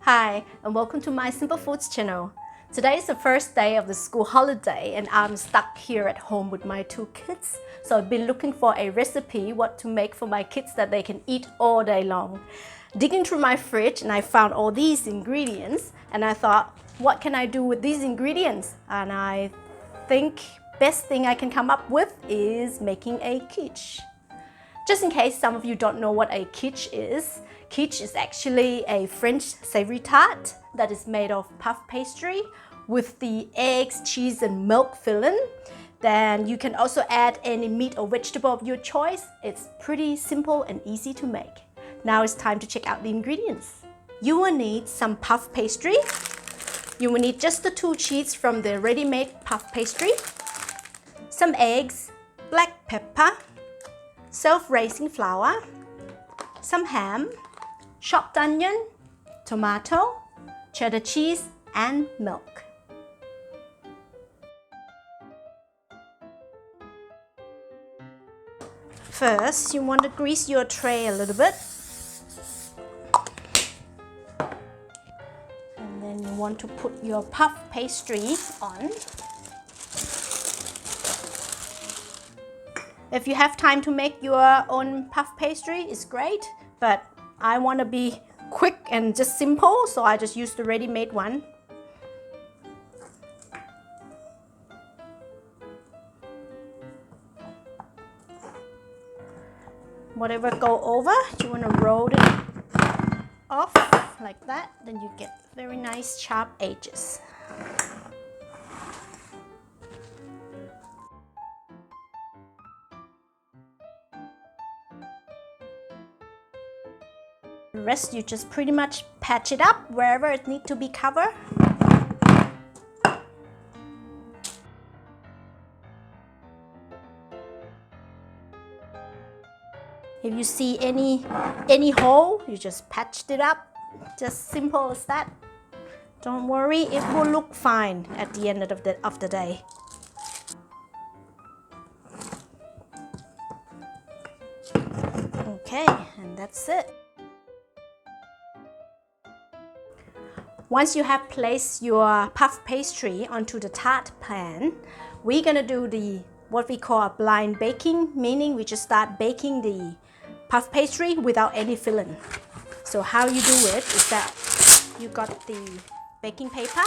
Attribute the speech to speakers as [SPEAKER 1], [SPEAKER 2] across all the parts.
[SPEAKER 1] Hi, and welcome to my Simple Foods channel. Today is the first day of the school holiday and I'm stuck here at home with my two kids. So I've been looking for a recipe what to make for my kids that they can eat all day long. Digging through my fridge and I found all these ingredients and I thought, what can I do with these ingredients? And I think best thing I can come up with is making a quiche. Just in case some of you don't know what a quiche is actually a French savory tart that is made of puff pastry with the eggs, cheese and milk filling. Then you can also add any meat or vegetable of your choice. It's pretty simple and easy to make. Now it's time to check out the ingredients. You will need some puff pastry. You will need just the 2 sheets from the ready-made puff pastry, some eggs, black pepper, self-raising flour, some ham, chopped onion, tomato, cheddar cheese, and milk. First, you want to grease your tray a little bit. And then you want to put your puff pastry on. If you have time to make your own puff pastry, it's great, but I want to be quick and just simple, so I just use the ready-made one. Whatever go over, you want to roll it off like that, then you get very nice sharp edges. The rest you just pretty much patch it up wherever it needs to be covered. If you see any hole, you just patched it up. Just simple as that. Don't worry, it will look fine at the end of the day. Okay, and that's it. Once you have placed your puff pastry onto the tart pan, we're gonna do what we call blind baking, meaning we just start baking the puff pastry without any filling. So how you do it is that you got the baking paper,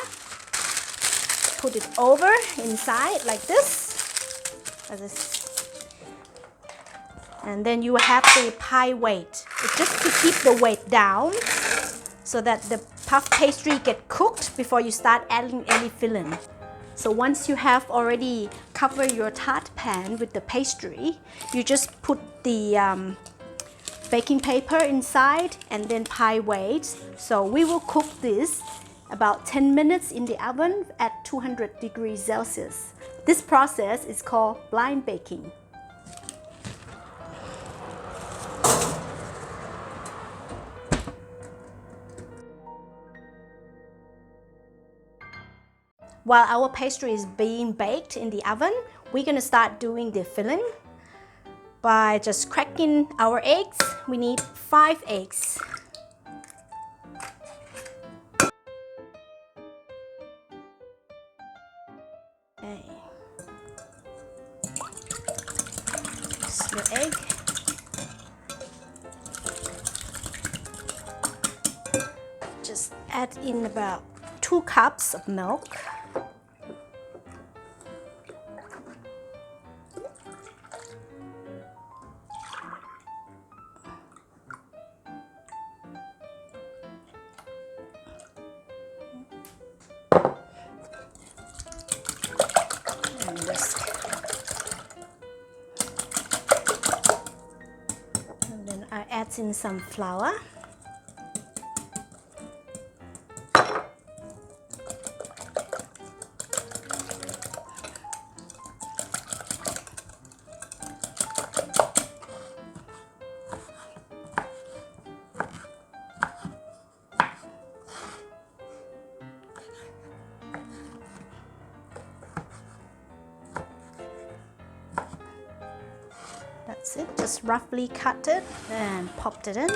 [SPEAKER 1] put it over inside like this, and then you have the pie weight. It's just to keep the weight down so that the puff pastry get cooked before you start adding any filling. So once you have already covered your tart pan with the pastry, you just put the baking paper inside and then pie weight. So we will cook this about 10 minutes in the oven at 200 degrees Celsius. This process is called blind baking. While our pastry is being baked in the oven, we're gonna start doing the filling by just cracking our eggs. We need 5 eggs. Okay. Just your egg. Just add in about 2 cups of milk. And whisk. And then I add in some flour. That's it, just roughly cut it and popped it in.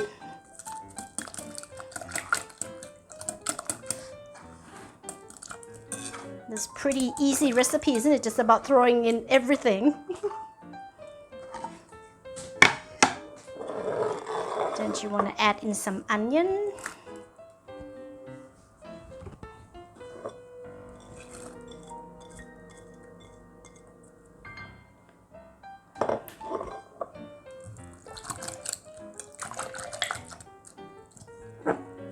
[SPEAKER 1] This pretty easy recipe, isn't it? Just about throwing in everything. Then you want to add in some onion.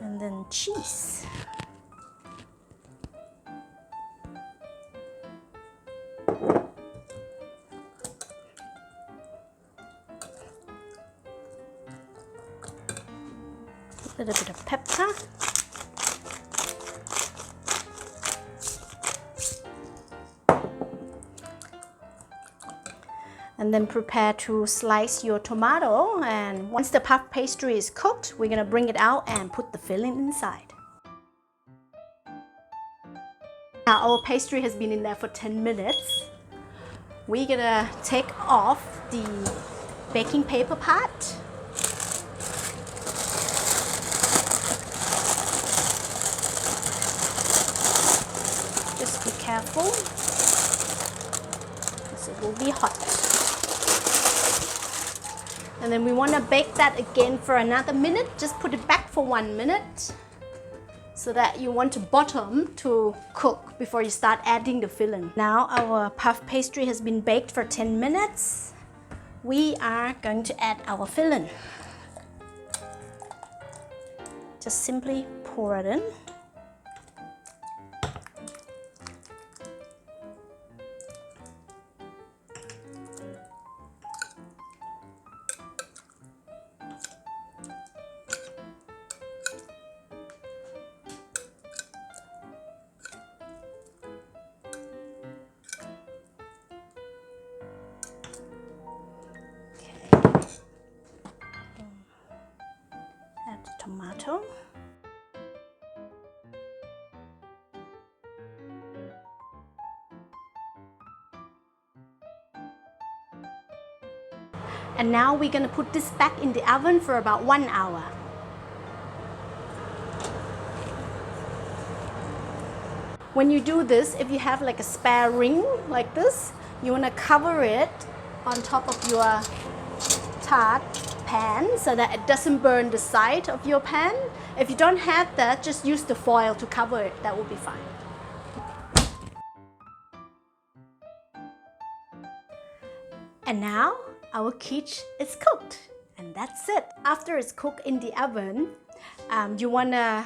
[SPEAKER 1] And then cheese. A little bit of pepper. And then prepare to slice your tomato, and once the puff pastry is cooked, we're gonna bring it out and put the filling inside. Now our pastry has been in there for 10 minutes. We're gonna take off the baking paper part. Just be careful, because it will be hot. And then we want to bake that again for another minute. Just put it back for 1 minute, so that you want the bottom to cook before you start adding the filling. Now our puff pastry has been baked for 10 minutes. We are going to add our filling. Just simply pour it in. Add the tomato. And now we're going to put this back in the oven for about 1 hour. When you do this, if you have like a spare ring like this, you want to cover it on top of your tart pan so that it doesn't burn the side of your pan. If you don't have that, just use the foil to cover it. That will be fine. And now our quiche is cooked, and that's it. After it's cooked in the oven, you want to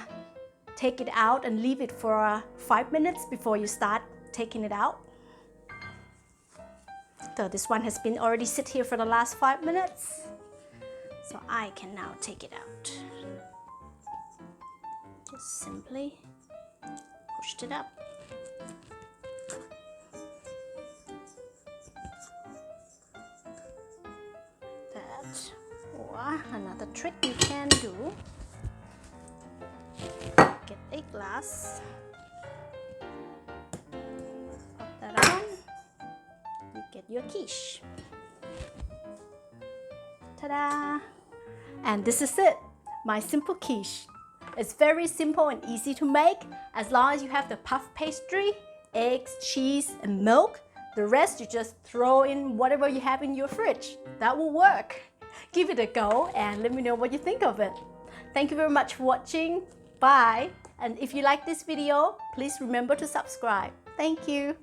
[SPEAKER 1] take it out and leave it for 5 minutes before you start taking it out. So this one has been already sit here for the last 5 minutes, so I can now take it out. Just simply push it up. That, or another trick you can do, get a glass, pop that on, you get your quiche. Ta-da! And this is it, my simple quiche. It's very simple and easy to make. As long as you have the puff pastry, eggs, cheese, and milk, the rest you just throw in whatever you have in your fridge. That will work. Give it a go and let me know what you think of it. Thank you very much for watching. Bye. And if you like this video, please remember to subscribe. Thank you.